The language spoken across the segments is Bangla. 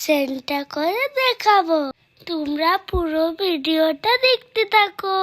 সেন্টটা করে দেখাবো। তোমরা পুরো ভিডিওটা দেখতে থাকো।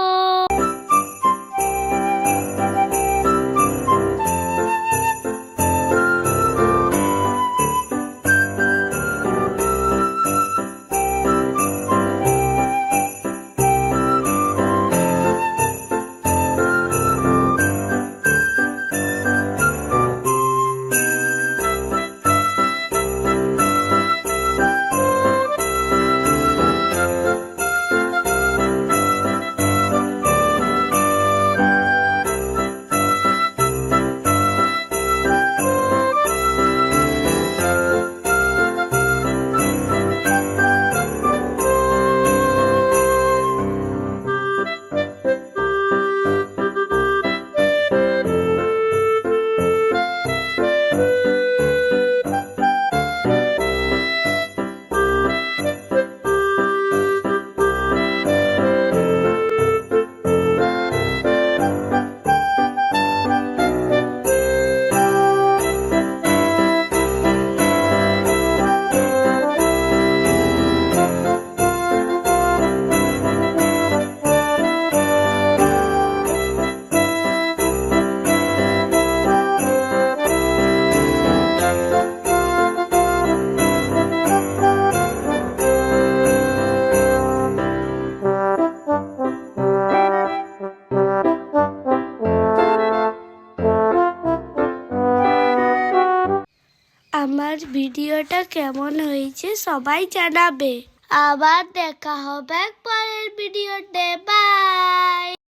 আমার ভিডিওটা কেমন হয়েছে সবাই জানাবে। আবার দেখা হবে পরের ভিডিওতে। বাই।